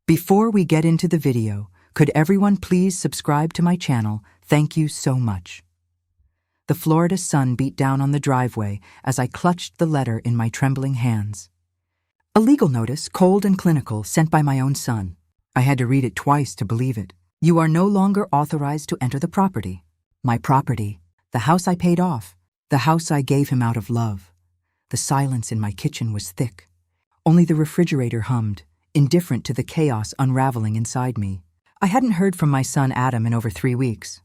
Before we get into the video, could everyone please subscribe to my channel? Thank you so much. The Florida sun beat down on the driveway as I clutched the letter in my trembling hands. A legal notice, cold and clinical, sent by my own son. I had to read it twice to believe it. You are no longer authorized to enter the property. My property. The house I paid off. The house I gave him out of love. The silence in my kitchen was thick. Only the refrigerator hummed, indifferent to the chaos unraveling inside me. I hadn't heard from my son Adam in over 3 weeks.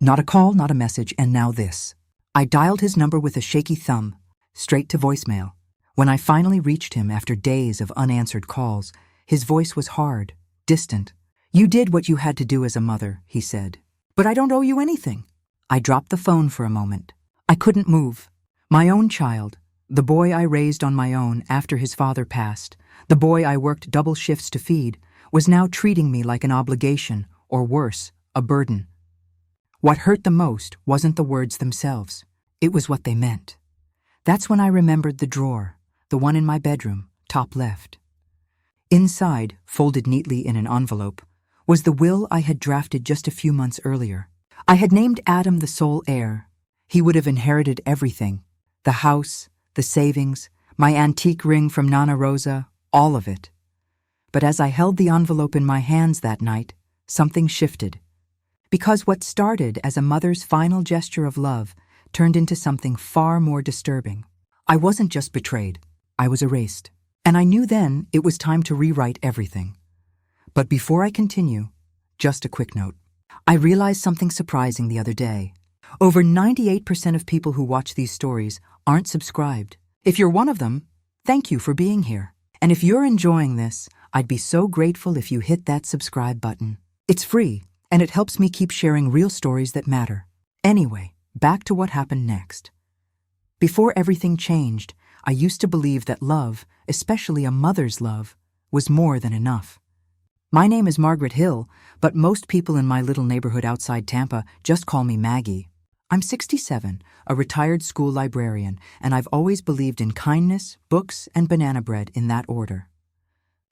Not a call, not a message, and now this. I dialed his number with a shaky thumb, straight to voicemail. When I finally reached him after days of unanswered calls, his voice was hard, distant. You did what you had to do as a mother, he said. But I don't owe you anything. I dropped the phone for a moment. I couldn't move. My own child, the boy I raised on my own after his father passed, the boy I worked double shifts to feed, was now treating me like an obligation, or worse, a burden. What hurt the most wasn't the words themselves. It was what they meant. That's when I remembered the drawer, the one in my bedroom, top left. Inside, folded neatly in an envelope, was the will I had drafted just a few months earlier. I had named Adam the sole heir. He would have inherited everything. The house, the savings, my antique ring from Nana Rosa, all of it. But as I held the envelope in my hands that night, something shifted. Because what started as a mother's final gesture of love turned into something far more disturbing. I wasn't just betrayed, I was erased. And I knew then it was time to rewrite everything. But before I continue, just a quick note. I realized something surprising the other day. Over 98% of people who watch these stories aren't subscribed. If you're one of them, thank you for being here. And if you're enjoying this, I'd be so grateful if you hit that subscribe button. It's free, and it helps me keep sharing real stories that matter. Anyway, back to what happened next. Before everything changed, I used to believe that love, especially a mother's love, was more than enough. My name is Margaret Hill, but most people in my little neighborhood outside Tampa just call me Maggie. I'm 67, a retired school librarian, and I've always believed in kindness, books, and banana bread in that order.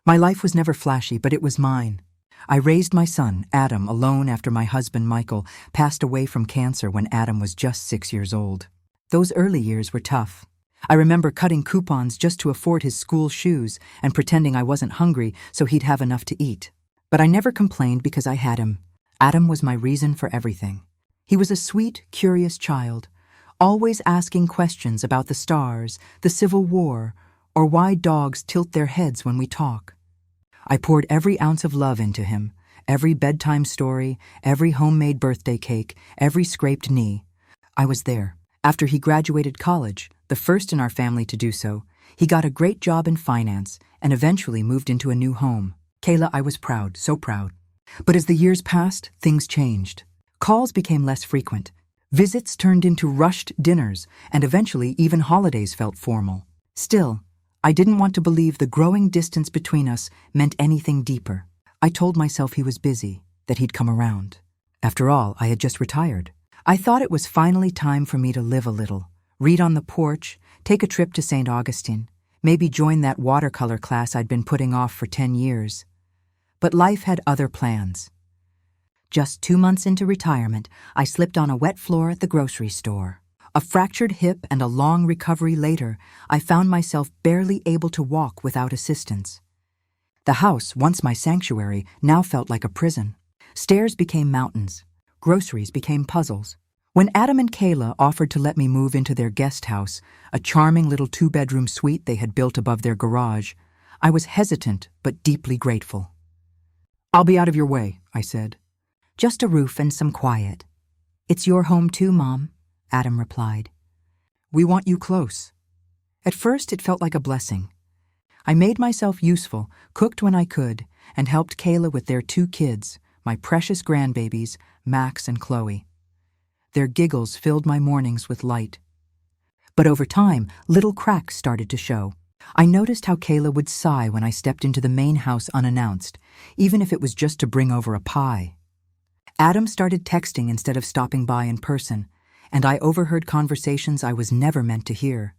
My life was never flashy, but it was mine. I raised my son, Adam, alone after my husband, Michael, passed away from cancer when Adam was just 6 years old. Those early years were tough. I remember cutting coupons just to afford his school shoes and pretending I wasn't hungry so he'd have enough to eat. But I never complained because I had him. Adam was my reason for everything. He was a sweet, curious child, always asking questions about the stars, the Civil War, or why dogs tilt their heads when we talk. I poured every ounce of love into him, every bedtime story, every homemade birthday cake, every scraped knee. I was there. After he graduated college, the first in our family to do so, he got a great job in finance and eventually moved into a new home. Kayla, I was proud, so proud. But as the years passed, things changed. Calls became less frequent. Visits turned into rushed dinners, and eventually even holidays felt formal. Still, I didn't want to believe the growing distance between us meant anything deeper. I told myself he was busy, that he'd come around. After all, I had just retired. I thought it was finally time for me to live a little, read on the porch, take a trip to St. Augustine, maybe join that watercolor class I'd been putting off for 10 years. But life had other plans. Just 2 months into retirement, I slipped on a wet floor at the grocery store. A fractured hip and a long recovery later, I found myself barely able to walk without assistance. The house, once my sanctuary, now felt like a prison. Stairs became mountains. Groceries became puzzles. When Adam and Kayla offered to let me move into their guest house, a charming little 2-bedroom suite they had built above their garage, I was hesitant but deeply grateful. "I'll be out of your way," I said. "Just a roof and some quiet." "It's your home too, Mom," Adam replied. "We want you close." At first, it felt like a blessing. I made myself useful, cooked when I could, and helped Kayla with their 2 kids, my precious grandbabies, Max and Chloe. Their giggles filled my mornings with light. But over time, little cracks started to show. I noticed how Kayla would sigh when I stepped into the main house unannounced, even if it was just to bring over a pie. Adam started texting instead of stopping by in person, and I overheard conversations I was never meant to hear.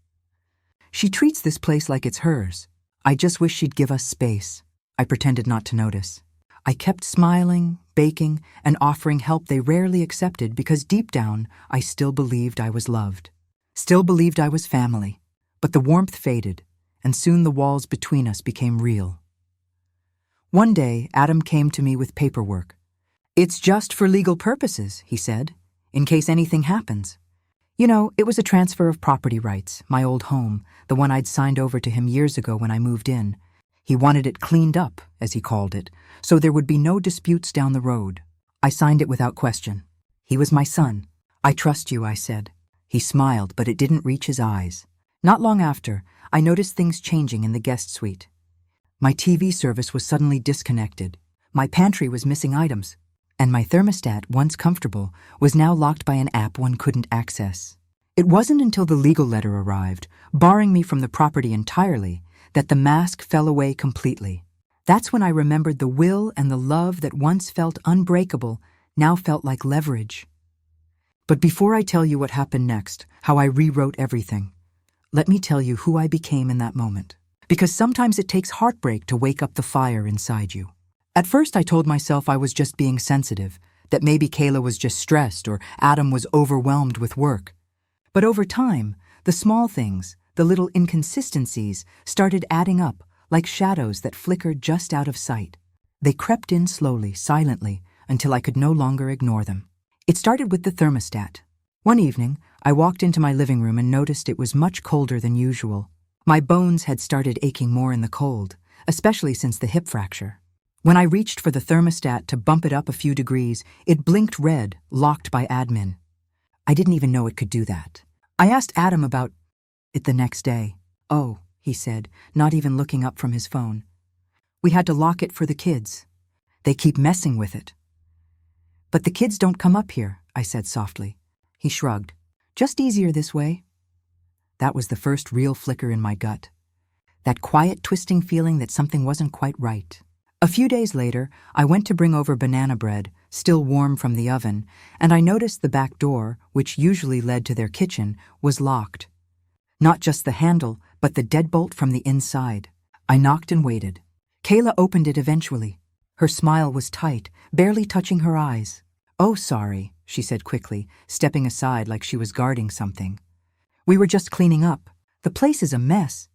"She treats this place like it's hers. I just wish she'd give us space," I pretended not to notice. I kept smiling, baking, and offering help they rarely accepted because deep down I still believed I was loved. Still believed I was family. But the warmth faded, and soon the walls between us became real. One day, Adam came to me with paperwork. "It's just for legal purposes," he said, "in case anything happens." You know, it was a transfer of property rights, my old home, the one I'd signed over to him years ago when I moved in. He wanted it cleaned up, as he called it, so there would be no disputes down the road. I signed it without question. He was my son. "I trust you," I said. He smiled, but it didn't reach his eyes. Not long after, I noticed things changing in the guest suite. My TV service was suddenly disconnected. My pantry was missing items. And my thermostat, once comfortable, was now locked by an app one couldn't access. It wasn't until the legal letter arrived, barring me from the property entirely, that the mask fell away completely. That's when I remembered the will and the love that once felt unbreakable now felt like leverage. But before I tell you what happened next, how I rewrote everything, let me tell you who I became in that moment. Because sometimes it takes heartbreak to wake up the fire inside you. At first I told myself I was just being sensitive, that maybe Kayla was just stressed or Adam was overwhelmed with work. But over time, the small things, the little inconsistencies, started adding up like shadows that flickered just out of sight. They crept in slowly, silently, until I could no longer ignore them. It started with the thermostat. One evening, I walked into my living room and noticed it was much colder than usual. My bones had started aching more in the cold, especially since the hip fracture. When I reached for the thermostat to bump it up a few degrees, it blinked red, locked by admin. I didn't even know it could do that. I asked Adam about it the next day. "Oh," he said, not even looking up from his phone. "We had to lock it for the kids. They keep messing with it." "But the kids don't come up here," I said softly. He shrugged. "Just easier this way." That was the first real flicker in my gut. That quiet, twisting feeling that something wasn't quite right. A few days later, I went to bring over banana bread, still warm from the oven, and I noticed the back door, which usually led to their kitchen, was locked. Not just the handle, but the deadbolt from the inside. I knocked and waited. Kayla opened it eventually. Her smile was tight, barely touching her eyes. "Oh, sorry," she said quickly, stepping aside like she was guarding something. "We were just cleaning up. The place is a mess."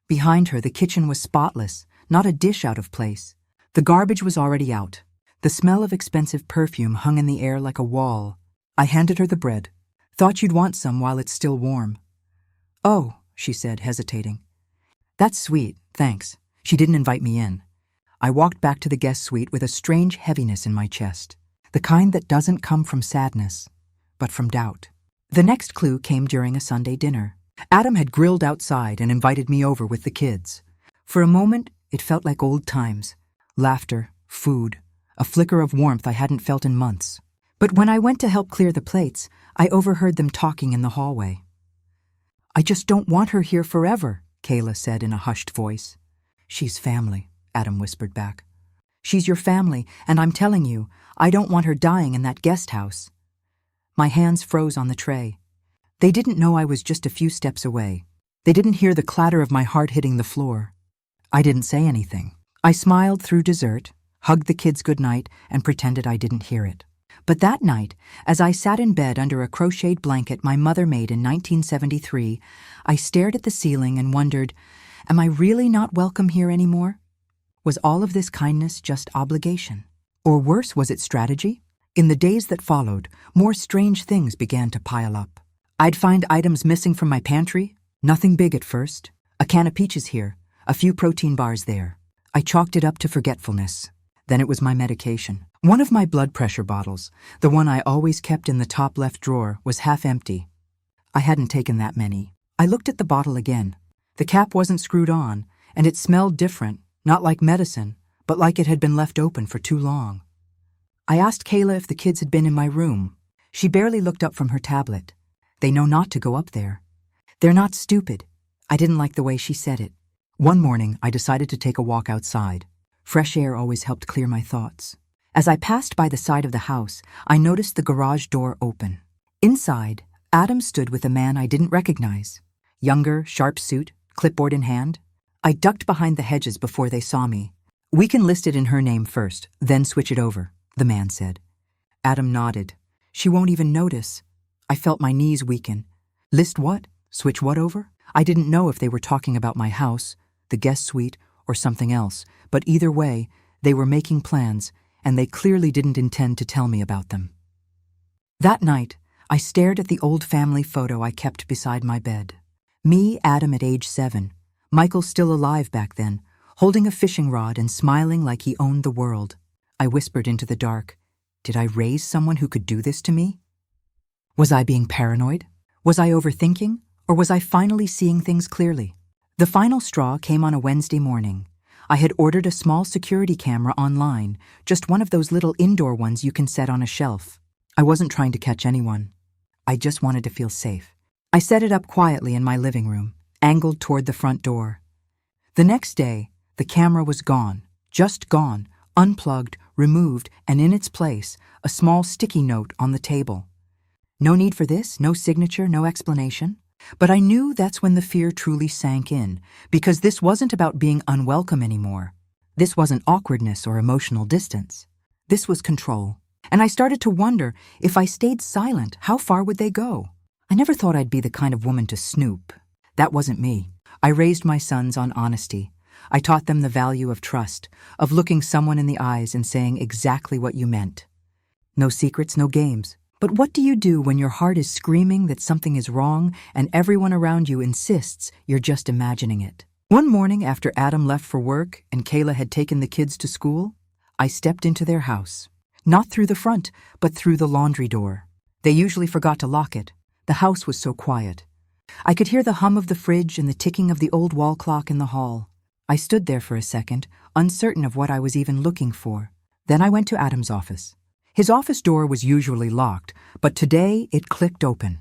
Behind her, the kitchen was spotless, not a dish out of place. The garbage was already out. The smell of expensive perfume hung in the air like a wall. I handed her the bread. "Thought you'd want some while it's still warm." "Oh," she said, hesitating. "That's sweet, thanks." She didn't invite me in. I walked back to the guest suite with a strange heaviness in my chest, the kind that doesn't come from sadness, but from doubt. The next clue came during a Sunday dinner. Adam had grilled outside and invited me over with the kids. For a moment, it felt like old times. Laughter, food, a flicker of warmth I hadn't felt in months. But when I went to help clear the plates, I overheard them talking in the hallway. "I just don't want her here forever," Kayla said in a hushed voice. "She's family," Adam whispered back. "She's your family, and I'm telling you, I don't want her dying in that guest house." My hands froze on the tray. They didn't know I was just a few steps away. They didn't hear the clatter of my heart hitting the floor. I didn't say anything. I smiled through dessert, hugged the kids goodnight, and pretended I didn't hear it. But that night, as I sat in bed under a crocheted blanket my mother made in 1973, I stared at the ceiling and wondered, am I really not welcome here anymore? Was all of this kindness just obligation? Or worse, was it strategy? In the days that followed, more strange things began to pile up. I'd find items missing from my pantry, nothing big at first. A can of peaches here, a few protein bars there. I chalked it up to forgetfulness. Then it was my medication. One of my blood pressure bottles, the one I always kept in the top left drawer, was half empty. I hadn't taken that many. I looked at the bottle again. The cap wasn't screwed on, and it smelled different, not like medicine, but like it had been left open for too long. I asked Kayla if the kids had been in my room. She barely looked up from her tablet. They know not to go up there. They're not stupid. I didn't like the way she said it. One morning, I decided to take a walk outside. Fresh air always helped clear my thoughts. As I passed by the side of the house, I noticed the garage door open. Inside, Adam stood with a man I didn't recognize. Younger, sharp suit, clipboard in hand. I ducked behind the hedges before they saw me. We can list it in her name first, then switch it over, the man said. Adam nodded. She won't even notice. I felt my knees weaken. List what? Switch what over? I didn't know if they were talking about my house, the guest suite, or something else, but either way, they were making plans, and they clearly didn't intend to tell me about them. That night, I stared at the old family photo I kept beside my bed. Me, Adam at age 7, Michael still alive back then, holding a fishing rod and smiling like he owned the world. I whispered into the dark, did I raise someone who could do this to me? Was I being paranoid? Was I overthinking? Or was I finally seeing things clearly? The final straw came on a Wednesday morning. I had ordered a small security camera online, just one of those little indoor ones you can set on a shelf. I wasn't trying to catch anyone. I just wanted to feel safe. I set it up quietly in my living room, angled toward the front door. The next day, the camera was gone, just gone, unplugged, removed, and in its place, a small sticky note on the table. No need for this, no signature, no explanation. But I knew that's when the fear truly sank in, because this wasn't about being unwelcome anymore. This wasn't awkwardness or emotional distance. This was control. And I started to wonder, if I stayed silent, how far would they go? I never thought I'd be the kind of woman to snoop. That wasn't me. I raised my sons on honesty. I taught them the value of trust, of looking someone in the eyes and saying exactly what you meant. No secrets, no games. But what do you do when your heart is screaming that something is wrong and everyone around you insists you're just imagining it? One morning after Adam left for work and Kayla had taken the kids to school, I stepped into their house. Not through the front, but through the laundry door. They usually forgot to lock it. The house was so quiet. I could hear the hum of the fridge and the ticking of the old wall clock in the hall. I stood there for a second, uncertain of what I was even looking for. Then I went to Adam's office. His office door was usually locked, but today it clicked open.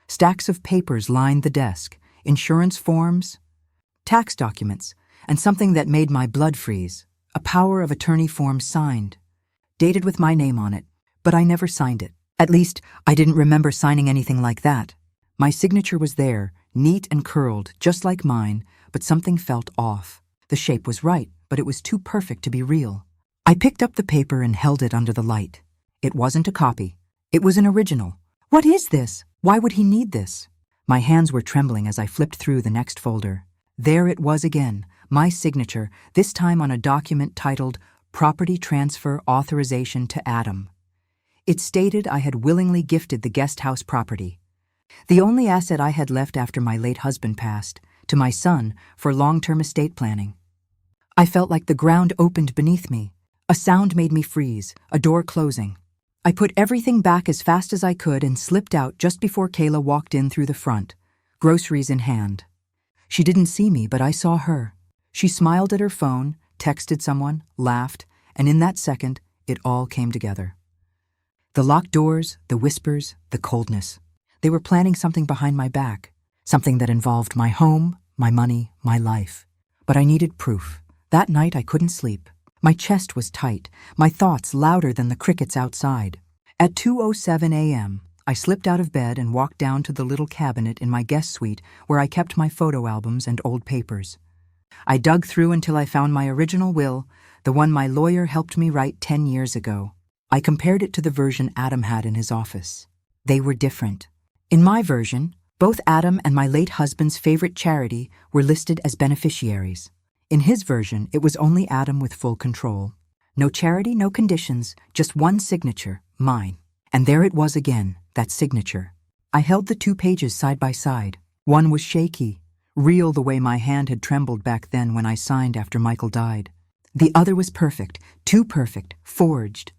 Stacks of papers lined the desk, insurance forms, tax documents, and something that made my blood freeze, a power of attorney form signed, dated with my name on it, but I never signed it. At least, I didn't remember signing anything like that. My signature was there, neat and curled, just like mine, but something felt off. The shape was right, but it was too perfect to be real. I picked up the paper and held it under the light. It wasn't a copy. It was an original. What is this? Why would he need this? My hands were trembling as I flipped through the next folder. There it was again, my signature, this time on a document titled Property Transfer Authorization to Adam. It stated I had willingly gifted the guest house property, the only asset I had left after my late husband passed, to my son for long-term estate planning. I felt like the ground opened beneath me. A sound made me freeze, a door closing. I put everything back as fast as I could and slipped out just before Kayla walked in through the front, groceries in hand. She didn't see me, but I saw her. She smiled at her phone, texted someone, laughed, and in that second, it all came together. The locked doors, the whispers, the coldness. They were planning something behind my back, something that involved my home, my money, my life. But I needed proof. That night I couldn't sleep. My chest was tight, my thoughts louder than the crickets outside. At 2:07 a.m., I slipped out of bed and walked down to the little cabinet in my guest suite where I kept my photo albums and old papers. I dug through until I found my original will, the one my lawyer helped me write 10 years ago. I compared it to the version Adam had in his office. They were different. In my version, both Adam and my late husband's favorite charity were listed as beneficiaries. In his version, it was only Adam with full control. No charity, no conditions, just one signature, mine. And there it was again, that signature. I held the 2 pages side by side. One was shaky, real the way my hand had trembled back then when I signed after Michael died. The other was perfect, too perfect, forged.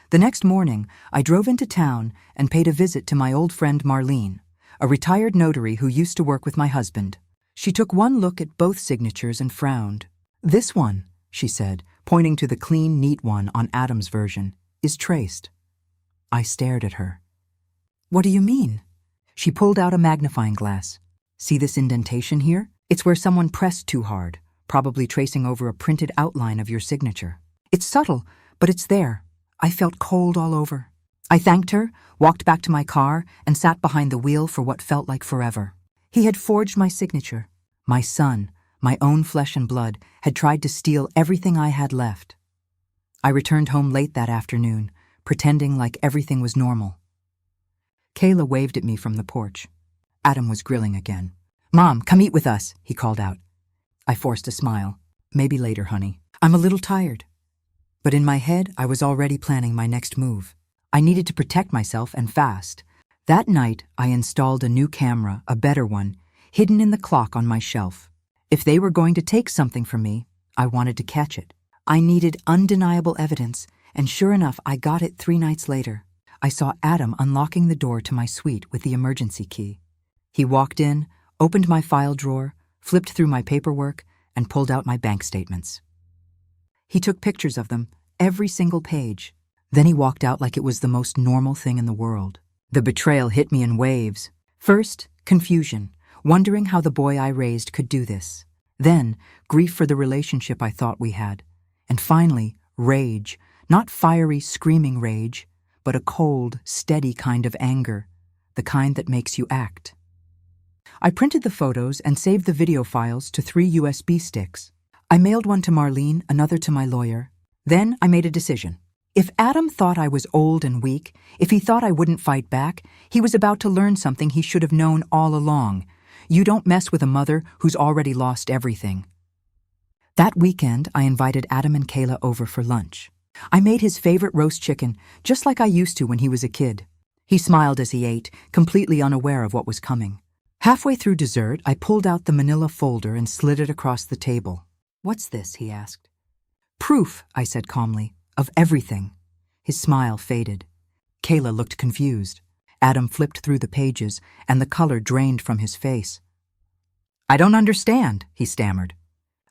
The next morning, I drove into town and paid a visit to my old friend Marlene, a retired notary who used to work with my husband. She took one look at both signatures and frowned. "This one," she said, pointing to the clean, neat one on Adam's version, "is traced." I stared at her. "What do you mean?" She pulled out a magnifying glass. "See this indentation here? It's where someone pressed too hard, probably tracing over a printed outline of your signature. It's subtle, but it's there." I felt cold all over. I thanked her, walked back to my car, and sat behind the wheel for what felt like forever. He had forged my signature. My son, my own flesh and blood, had tried to steal everything I had left. I returned home late that afternoon, pretending like everything was normal. Kayla waved at me from the porch. Adam was grilling again. "Mom, come eat with us," he called out. I forced a smile. "Maybe later, honey. I'm a little tired." But in my head, I was already planning my next move. I needed to protect myself, and fast. That night, I installed a new camera, a better one, hidden in the clock on my shelf. If they were going to take something from me, I wanted to catch it. I needed undeniable evidence, and sure enough, I got it 3 nights later. I saw Adam unlocking the door to my suite with the emergency key. He walked in, opened my file drawer, flipped through my paperwork, and pulled out my bank statements. He took pictures of them, every single page. Then he walked out like it was the most normal thing in the world. The betrayal hit me in waves. First, confusion, wondering how the boy I raised could do this. Then, grief for the relationship I thought we had. And finally, rage. Not fiery, screaming rage, but a cold, steady kind of anger, the kind that makes you act. I printed the photos and saved the video files to 3 USB sticks. I mailed one to Marlene, another to my lawyer. Then I made a decision. If Adam thought I was old and weak, if he thought I wouldn't fight back, he was about to learn something he should have known all along. You don't mess with a mother who's already lost everything. That weekend, I invited Adam and Kayla over for lunch. I made his favorite roast chicken, just like I used to when he was a kid. He smiled as he ate, completely unaware of what was coming. Halfway through dessert, I pulled out the manila folder and slid it across the table. "What's this?" he asked. "Proof," I said calmly, "of everything." His smile faded. Kayla looked confused. Adam flipped through the pages, and the color drained from his face. "I don't understand," he stammered.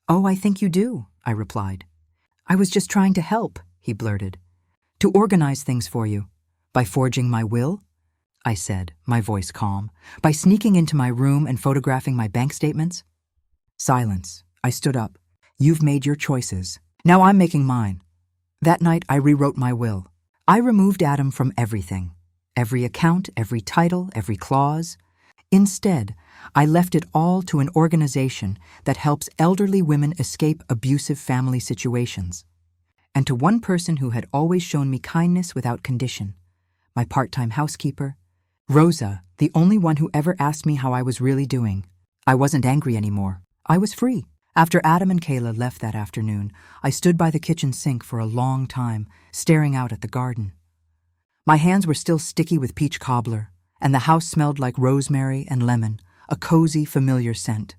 "Oh, I think you do," I replied. "I was just trying to help," he blurted. "To organize things for you. By forging my will?" I said, my voice calm. "By sneaking into my room and photographing my bank statements?" Silence. I stood up. "You've made your choices. Now I'm making mine." That night, I rewrote my will. I removed Adam from everything. Every account, every title, every clause. Instead, I left it all to an organization that helps elderly women escape abusive family situations. And to one person who had always shown me kindness without condition, my part-time housekeeper, Rosa, the only one who ever asked me how I was really doing. I wasn't angry anymore. I was free. After Adam and Kayla left that afternoon, I stood by the kitchen sink for a long time, staring out at the garden. My hands were still sticky with peach cobbler, and the house smelled like rosemary and lemon, a cozy, familiar scent.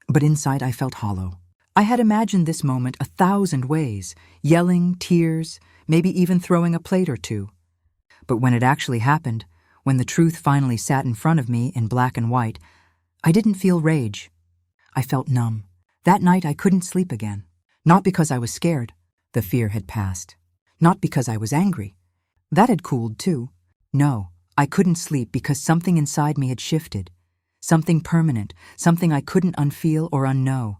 But inside I felt hollow. I had imagined this moment 1,000 ways, yelling, tears, maybe even throwing a plate or two. But when it actually happened, when the truth finally sat in front of me in black and white, I didn't feel rage. I felt numb. That night I couldn't sleep again. Not because I was scared. The fear had passed. Not because I was angry. That had cooled too. No, I couldn't sleep because something inside me had shifted. Something permanent, something I couldn't unfeel or unknow.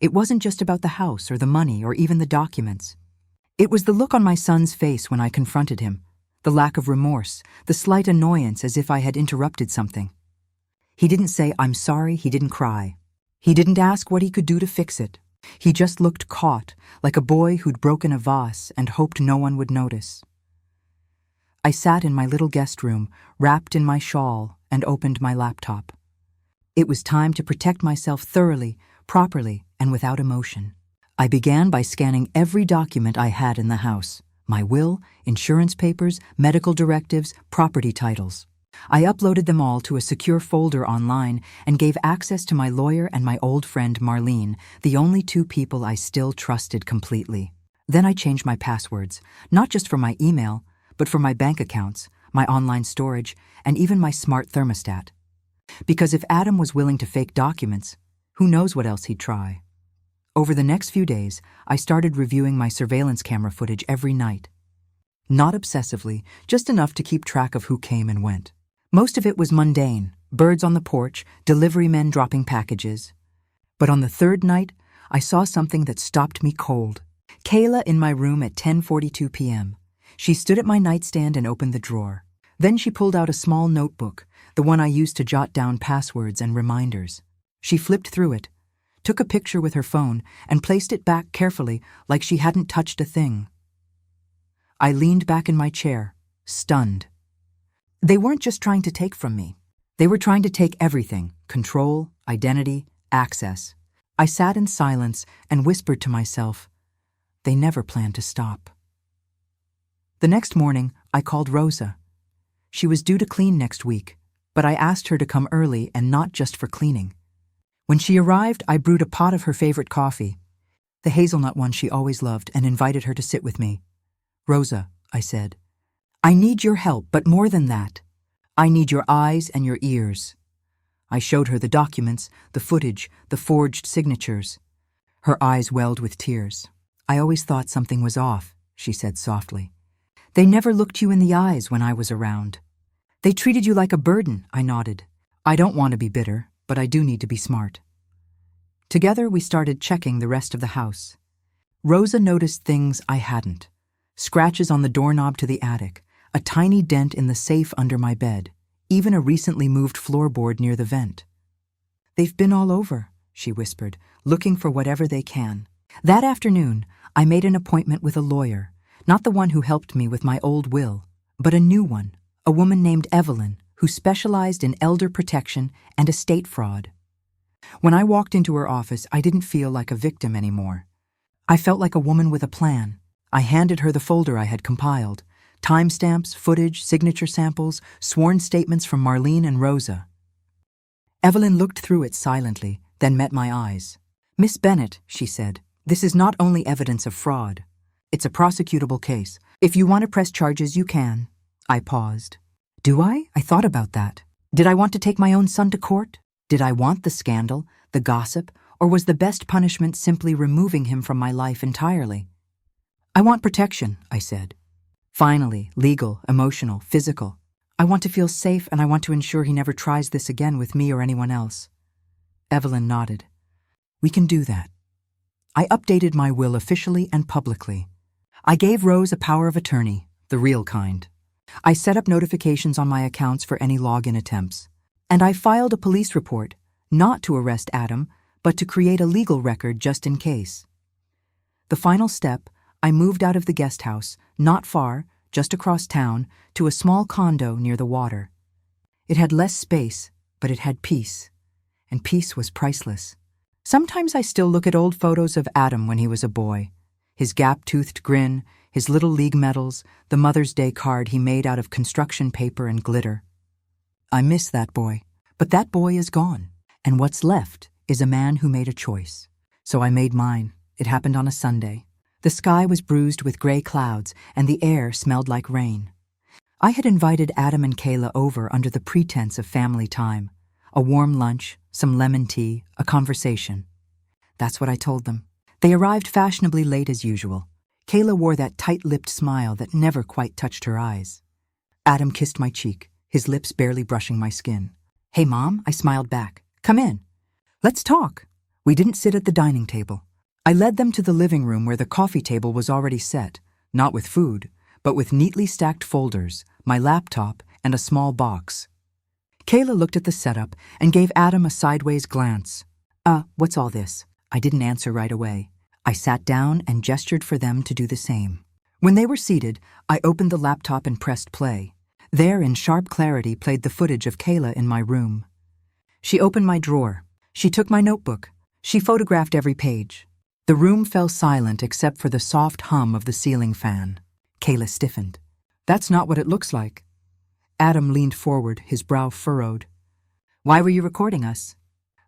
It wasn't just about the house or the money or even the documents. It was the look on my son's face when I confronted him, the lack of remorse, the slight annoyance as if I had interrupted something. He didn't say, "I'm sorry," he didn't cry. He didn't ask what he could do to fix it. He just looked caught, like a boy who'd broken a vase and hoped no one would notice. I sat in my little guest room, wrapped in my shawl, and opened my laptop. It was time to protect myself thoroughly, properly, and without emotion. I began by scanning every document I had in the house: my will, insurance papers, medical directives, property titles. I uploaded them all to a secure folder online and gave access to my lawyer and my old friend Marlene, the only 2 people I still trusted completely. Then I changed my passwords, not just for my email, but for my bank accounts, my online storage, and even my smart thermostat. Because if Adam was willing to fake documents, who knows what else he'd try. Over the next few days, I started reviewing my surveillance camera footage every night. Not obsessively, just enough to keep track of who came and went. Most of it was mundane: birds on the porch, delivery men dropping packages. But on the 3rd night, I saw something that stopped me cold. Kayla in my room at 10:42 p.m. She stood at my nightstand and opened the drawer. Then she pulled out a small notebook, the one I used to jot down passwords and reminders. She flipped through it, took a picture with her phone, and placed it back carefully like she hadn't touched a thing. I leaned back in my chair, stunned. They weren't just trying to take from me. They were trying to take everything: control, identity, access. I sat in silence and whispered to myself, they never planned to stop. The next morning, I called Rosa. She was due to clean next week, but I asked her to come early and not just for cleaning. When she arrived, I brewed a pot of her favorite coffee, the hazelnut one she always loved, and invited her to sit with me. Rosa, I said, I need your help, but more than that, I need your eyes and your ears. I showed her the documents, the footage, the forged signatures. Her eyes welled with tears. I always thought something was off, she said softly. They never looked you in the eyes when I was around. They treated you like a burden, I nodded. I don't want to be bitter, but I do need to be smart. Together we started checking the rest of the house. Rosa noticed things I hadn't. Scratches on the doorknob to the attic, a tiny dent in the safe under my bed, even a recently moved floorboard near the vent. They've been all over, she whispered, looking for whatever they can. That afternoon, I made an appointment with a lawyer, not the one who helped me with my old will, but a new one, a woman named Evelyn, who specialized in elder protection and estate fraud. When I walked into her office, I didn't feel like a victim anymore. I felt like a woman with a plan. I handed her the folder I had compiled: timestamps, footage, signature samples, sworn statements from Marlene and Rosa. Evelyn looked through it silently, then met my eyes. Miss Bennett, she said, this is not only evidence of fraud. It's a prosecutable case. If you want to press charges, you can. I paused. Do I? I thought about that. Did I want to take my own son to court? Did I want the scandal, the gossip, or was the best punishment simply removing him from my life entirely? I want protection, I said. Finally, legal, emotional, physical. I want to feel safe, and I want to ensure he never tries this again with me or anyone else. Evelyn nodded. We can do that. I updated my will officially and publicly. I gave Rose a power of attorney, the real kind. I set up notifications on my accounts for any login attempts. And I filed a police report, not to arrest Adam, but to create a legal record just in case. The final step, I moved out of the guest house, not far, just across town, to a small condo near the water. It had less space, but it had peace. And peace was priceless. Sometimes I still look at old photos of Adam when he was a boy. His gap-toothed grin, his little league medals, the Mother's Day card he made out of construction paper and glitter. I miss that boy, but that boy is gone, and what's left is a man who made a choice. So I made mine. It happened on a Sunday. The sky was bruised with gray clouds, and the air smelled like rain. I had invited Adam and Kayla over under the pretense of family time. A warm lunch, some lemon tea, a conversation. That's what I told them. They arrived fashionably late as usual. Kayla wore that tight-lipped smile that never quite touched her eyes. Adam kissed my cheek, his lips barely brushing my skin. Hey, Mom, I smiled back. Come in. Let's talk. We didn't sit at the dining table. I led them to the living room where the coffee table was already set, not with food, but with neatly stacked folders, my laptop, and a small box. Kayla looked at the setup and gave Adam a sideways glance. What's all this? I didn't answer right away. I sat down and gestured for them to do the same. When they were seated, I opened the laptop and pressed play. There, in sharp clarity, played the footage of Kayla in my room. She opened my drawer. She took my notebook. She photographed every page. The room fell silent except for the soft hum of the ceiling fan. Kayla stiffened. That's not what it looks like. Adam leaned forward, his brow furrowed. Why were you recording us?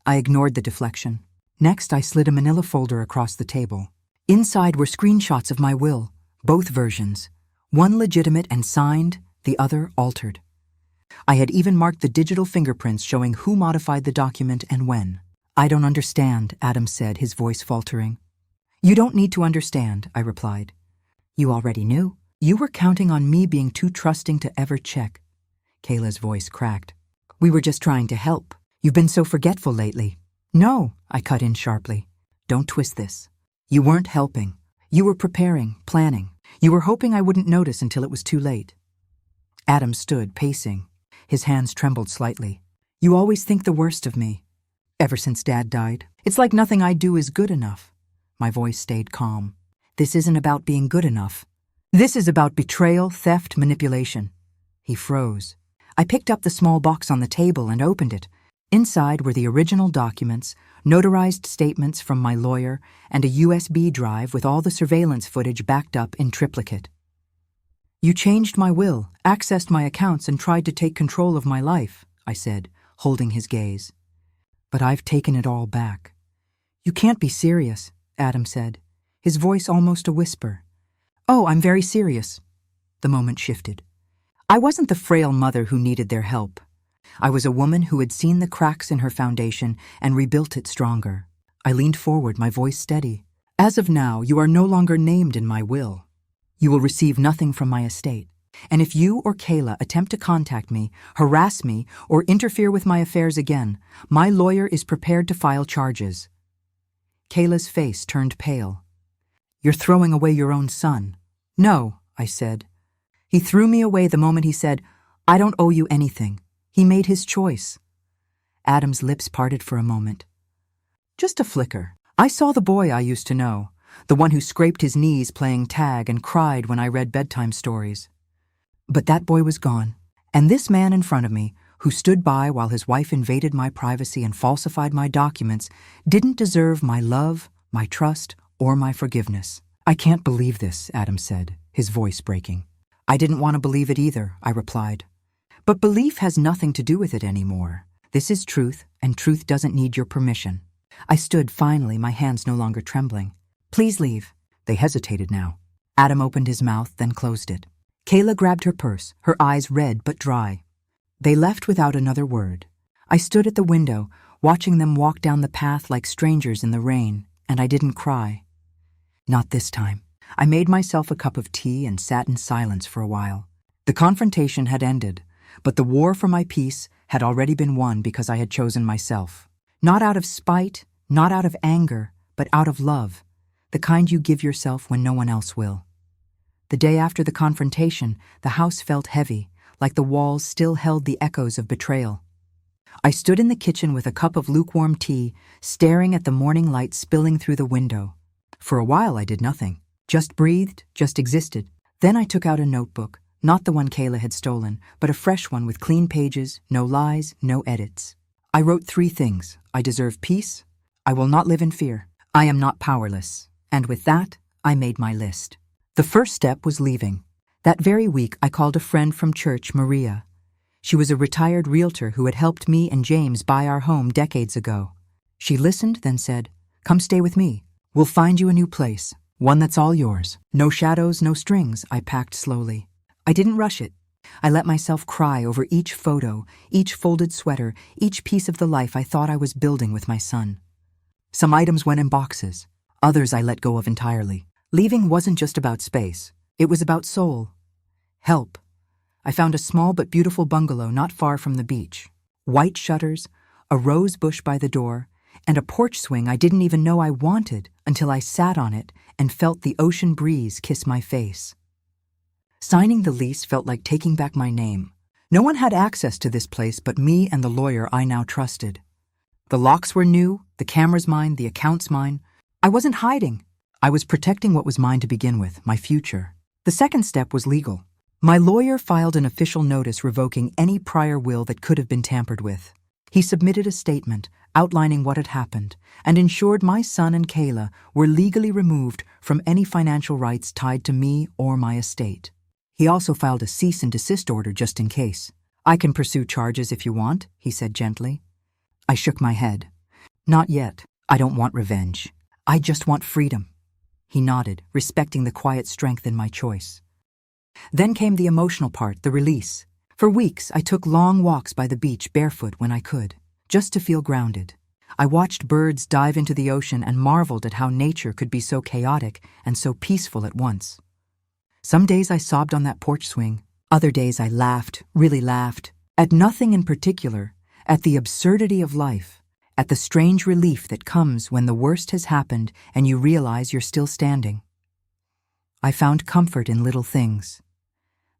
I ignored the deflection. Next, I slid a manila folder across the table. Inside were screenshots of my will, both versions. One legitimate and signed, the other altered. I had even marked the digital fingerprints showing who modified the document and when. I don't understand, Adam said, his voice faltering. You don't need to understand, I replied. You already knew. You were counting on me being too trusting to ever check. Kayla's voice cracked. We were just trying to help. You've been so forgetful lately. No, I cut in sharply. Don't twist this. You weren't helping. You were preparing, planning. You were hoping I wouldn't notice until it was too late. Adam stood, pacing. His hands trembled slightly. You always think the worst of me. Ever since Dad died. It's like nothing I do is good enough. My voice stayed calm. This isn't about being good enough. This is about betrayal, theft, manipulation. He froze. I picked up the small box on the table and opened it. Inside were the original documents, notarized statements from my lawyer, and a USB drive with all the surveillance footage backed up in triplicate. You changed my will, accessed my accounts, and tried to take control of my life, I said, holding his gaze. But I've taken it all back. You can't be serious, Adam said, his voice almost a whisper. Oh, I'm very serious. The moment shifted. I wasn't the frail mother who needed their help. I was a woman who had seen the cracks in her foundation and rebuilt it stronger. I leaned forward, my voice steady. As of now, you are no longer named in my will. You will receive nothing from my estate. And if you or Kayla attempt to contact me, harass me, or interfere with my affairs again, my lawyer is prepared to file charges. Kayla's face turned pale. You're throwing away your own son. No, I said. He threw me away the moment he said, I don't owe you anything. He made his choice. Adam's lips parted for a moment. Just a flicker. I saw the boy I used to know, the one who scraped his knees playing tag and cried when I read bedtime stories. But that boy was gone, and this man in front of me, who stood by while his wife invaded my privacy and falsified my documents, didn't deserve my love, my trust, or my forgiveness. I can't believe this, Adam said, his voice breaking. I didn't want to believe it either, I replied. But belief has nothing to do with it anymore. This is truth, and truth doesn't need your permission. I stood finally, my hands no longer trembling. Please leave. They hesitated now. Adam opened his mouth, then closed it. Kayla grabbed her purse, her eyes red but dry. They left without another word. I stood at the window, watching them walk down the path like strangers in the rain, and I didn't cry. Not this time. I made myself a cup of tea and sat in silence for a while. The confrontation had ended, but the war for my peace had already been won because I had chosen myself. Not out of spite, not out of anger, but out of love, the kind you give yourself when no one else will. The day after the confrontation, the house felt heavy, like the walls still held the echoes of betrayal. I stood in the kitchen with a cup of lukewarm tea, staring at the morning light spilling through the window. For a while I did nothing, just breathed, just existed. Then I took out a notebook, not the one Kayla had stolen, but a fresh one with clean pages, no lies, no edits. I wrote 3 things. I deserve peace. I will not live in fear. I am not powerless. And with that, I made my list. The first step was leaving. That very week, I called a friend from church, Maria. She was a retired realtor who had helped me and James buy our home decades ago. She listened, then said, "Come stay with me. We'll find you a new place, one that's all yours. No shadows, no strings," I packed slowly. I didn't rush it. I let myself cry over each photo, each folded sweater, each piece of the life I thought I was building with my son. Some items went in boxes. Others I let go of entirely. Leaving wasn't just about space. It was about soul. Help. I found a small but beautiful bungalow not far from the beach. White shutters, a rose bush by the door, and a porch swing I didn't even know I wanted until I sat on it and felt the ocean breeze kiss my face. Signing the lease felt like taking back my name. No one had access to this place but me and the lawyer I now trusted. The locks were new, the cameras mine, the accounts mine. I wasn't hiding. I was protecting what was mine to begin with, my future. The second step was legal. My lawyer filed an official notice revoking any prior will that could have been tampered with. He submitted a statement outlining what had happened and ensured my son and Kayla were legally removed from any financial rights tied to me or my estate. He also filed a cease and desist order just in case. "I can pursue charges if you want," he said gently. I shook my head. "Not yet. I don't want revenge. I just want freedom." He nodded, respecting the quiet strength in my choice. Then came the emotional part, the release. For weeks, I took long walks by the beach barefoot when I could, just to feel grounded. I watched birds dive into the ocean and marveled at how nature could be so chaotic and so peaceful at once. Some days I sobbed on that porch swing. Other days I laughed, really laughed, at nothing in particular, at the absurdity of life, at the strange relief that comes when the worst has happened and you realize you're still standing. I found comfort in little things.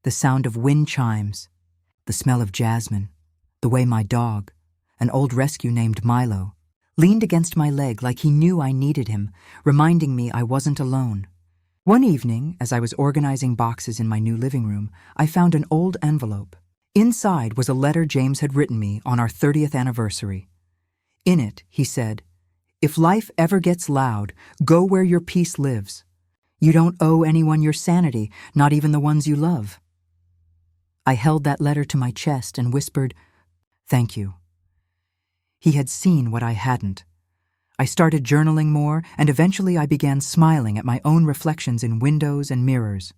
The sound of wind chimes, the smell of jasmine, the way my dog, an old rescue named Milo, leaned against my leg like he knew I needed him, reminding me I wasn't alone. One evening, as I was organizing boxes in my new living room, I found an old envelope. Inside was a letter James had written me on our 30th anniversary. In it, he said, "If life ever gets loud, go where your peace lives. You don't owe anyone your sanity, not even the ones you love." I held that letter to my chest and whispered, "Thank you." He had seen what I hadn't. I started journaling more, and eventually I began smiling at my own reflections in windows and mirrors.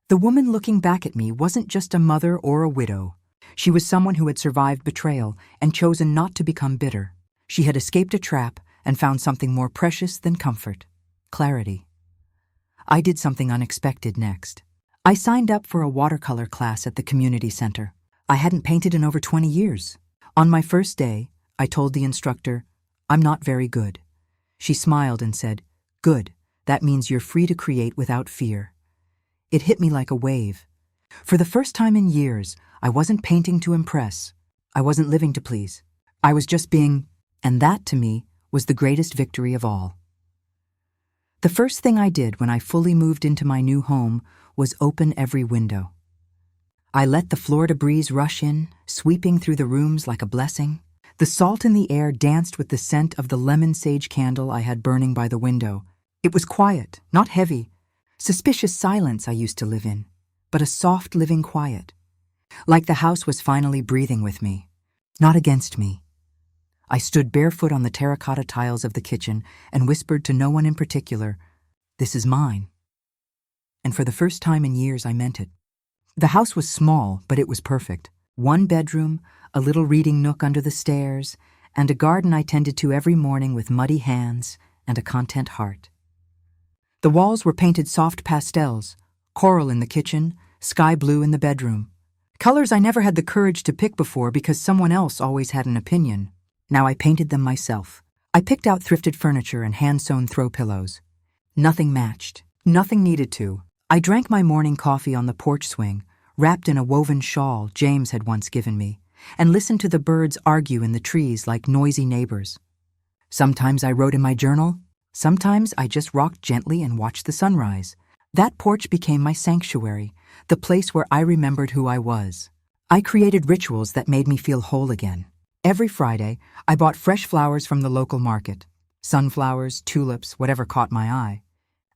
The woman looking back at me wasn't just a mother or a widow. She was someone who had survived betrayal and chosen not to become bitter. She had escaped a trap and found something more precious than comfort: clarity. I did something unexpected next. I signed up for a watercolor class at the community center. I hadn't painted in over 20 years. On my first day, I told the instructor, "I'm not very good." She smiled and said, "Good, that means you're free to create without fear." It hit me like a wave. For the first time in years, I wasn't painting to impress. I wasn't living to please. I was just being, and that, to me, was the greatest victory of all. The first thing I did when I fully moved into my new home was open every window. I let the Florida breeze rush in, sweeping through the rooms like a blessing. The salt in the air danced with the scent of the lemon sage candle I had burning by the window. It was quiet, not heavy. Suspicious silence I used to live in, but a soft living quiet. Like the house was finally breathing with me, not against me. I stood barefoot on the terracotta tiles of the kitchen and whispered to no one in particular, "This is mine." And for the first time in years, I meant it. The house was small, but it was perfect. One bedroom, a little reading nook under the stairs, and a garden I tended to every morning with muddy hands and a content heart. The walls were painted soft pastels, coral in the kitchen, sky blue in the bedroom. Colors I never had the courage to pick before because someone else always had an opinion. Now I painted them myself. I picked out thrifted furniture and hand-sewn throw pillows. Nothing matched. Nothing needed to. I drank my morning coffee on the porch swing, wrapped in a woven shawl James had once given me, and listened to the birds argue in the trees like noisy neighbors. Sometimes I wrote in my journal. Sometimes I just rocked gently and watched the sunrise. That porch became my sanctuary, the place where I remembered who I was. I created rituals that made me feel whole again. Every Friday, I bought fresh flowers from the local market. Sunflowers, tulips, whatever caught my eye.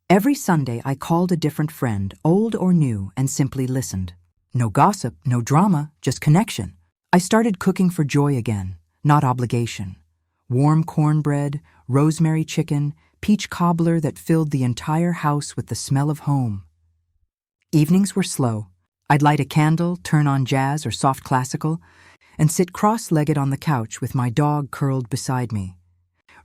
Every Sunday, I called a different friend, old or new, and simply listened. No gossip, no drama, just connection. I started cooking for joy again, not obligation. Warm cornbread, rosemary chicken, peach cobbler that filled the entire house with the smell of home. Evenings were slow. I'd light a candle, turn on jazz or soft classical, and sit cross-legged on the couch with my dog curled beside me.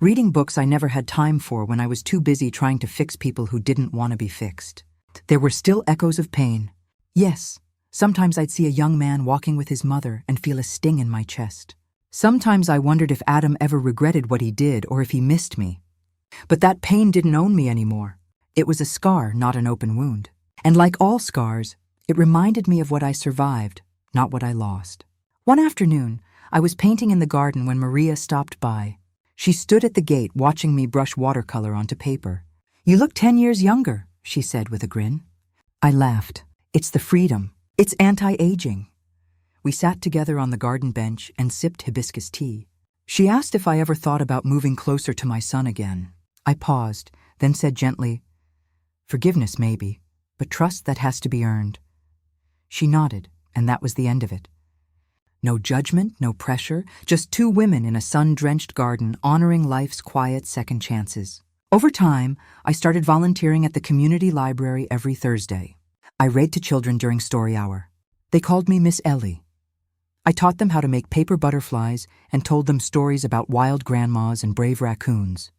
Reading books I never had time for when I was too busy trying to fix people who didn't want to be fixed. There were still echoes of pain. Yes, sometimes I'd see a young man walking with his mother and feel a sting in my chest. Sometimes I wondered if Adam ever regretted what he did or if he missed me. But that pain didn't own me anymore. It was a scar, not an open wound. And like all scars, it reminded me of what I survived, not what I lost. One afternoon, I was painting in the garden when Maria stopped by. She stood at the gate watching me brush watercolor onto paper. "You look 10 years younger," she said with a grin. I laughed. It's the freedom. It's anti-aging. We sat together on the garden bench and sipped hibiscus tea. She asked if I ever thought about moving closer to my son again. I paused, then said gently, "Forgiveness maybe, but trust that has to be earned." She nodded, and that was the end of it. No judgment, no pressure, just two women in a sun-drenched garden honoring life's quiet second chances. Over time, I started volunteering at the community library every Thursday. I read to children during story hour. They called me Miss Ellie. I taught them how to make paper butterflies and told them stories about wild grandmas and brave raccoons.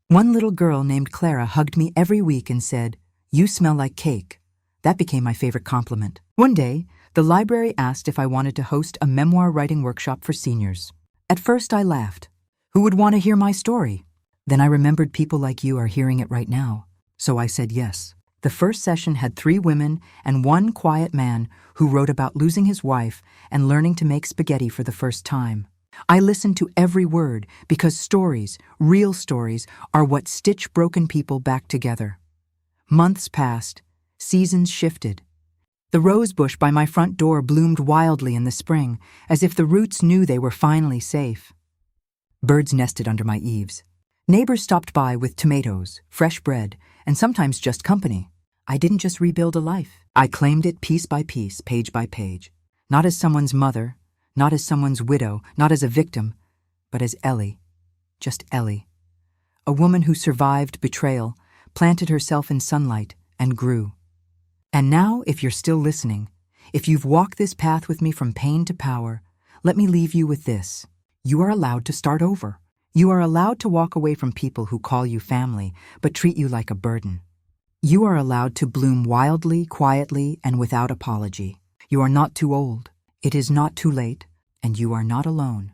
One little girl named Clara hugged me every week and said, "You smell like cake." That became my favorite compliment. One day, the library asked if I wanted to host a memoir writing workshop for seniors. At first, I laughed. Who would want to hear my story? Then I remembered people like you are hearing it right now. So I said yes. The first session had 3 women and 1 quiet man who wrote about losing his wife and learning to make spaghetti for the first time. I listened to every word because stories, real stories, are what stitch broken people back together. Months passed, seasons shifted. The rose bush by my front door bloomed wildly in the spring, as if the roots knew they were finally safe. Birds nested under my eaves. Neighbors stopped by with tomatoes, fresh bread, and sometimes just company. I didn't just rebuild a life. I claimed it piece by piece, page by page. Not as someone's mother, not as someone's widow, not as a victim, but as Ellie. Just Ellie. A woman who survived betrayal, planted herself in sunlight, and grew. And now, if you're still listening, if you've walked this path with me from pain to power, let me leave you with this. You are allowed to start over. You are allowed to walk away from people who call you family, but treat you like a burden. You are allowed to bloom wildly, quietly, and without apology. You are not too old. It is not too late, and you are not alone.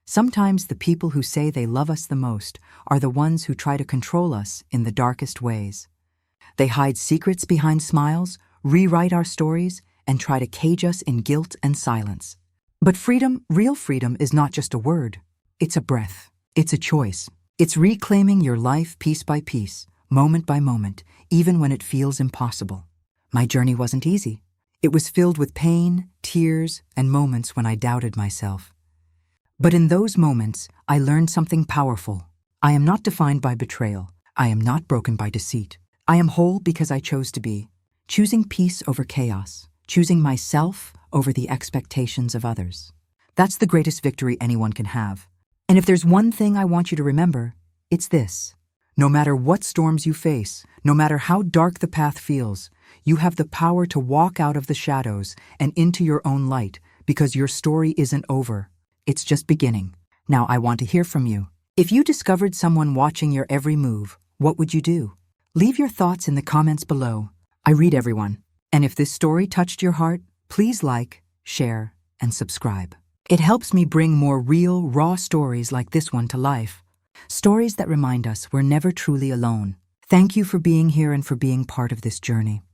Sometimes the people who say they love us the most are the ones who try to control us in the darkest ways. They hide secrets behind smiles, rewrite our stories, and try to cage us in guilt and silence. But freedom, real freedom, is not just a word. It's a breath. It's a choice. It's reclaiming your life piece by piece, moment by moment, even when it feels impossible. My journey wasn't easy. It was filled with pain, tears, and moments when I doubted myself. But in those moments, I learned something powerful. I am not defined by betrayal. I am not broken by deceit. I am whole because I chose to be, choosing peace over chaos, choosing myself over the expectations of others. That's the greatest victory anyone can have. And if there's one thing I want you to remember, it's this. No matter what storms you face, no matter how dark the path feels, you have the power to walk out of the shadows and into your own light, because your story isn't over. It's just beginning. Now I want to hear from you. If you discovered someone watching your every move, what would you do? Leave your thoughts in the comments below. I read everyone. And if this story touched your heart, please like, share, and subscribe. It helps me bring more real, raw stories like this one to life. Stories that remind us we're never truly alone. Thank you for being here and for being part of this journey.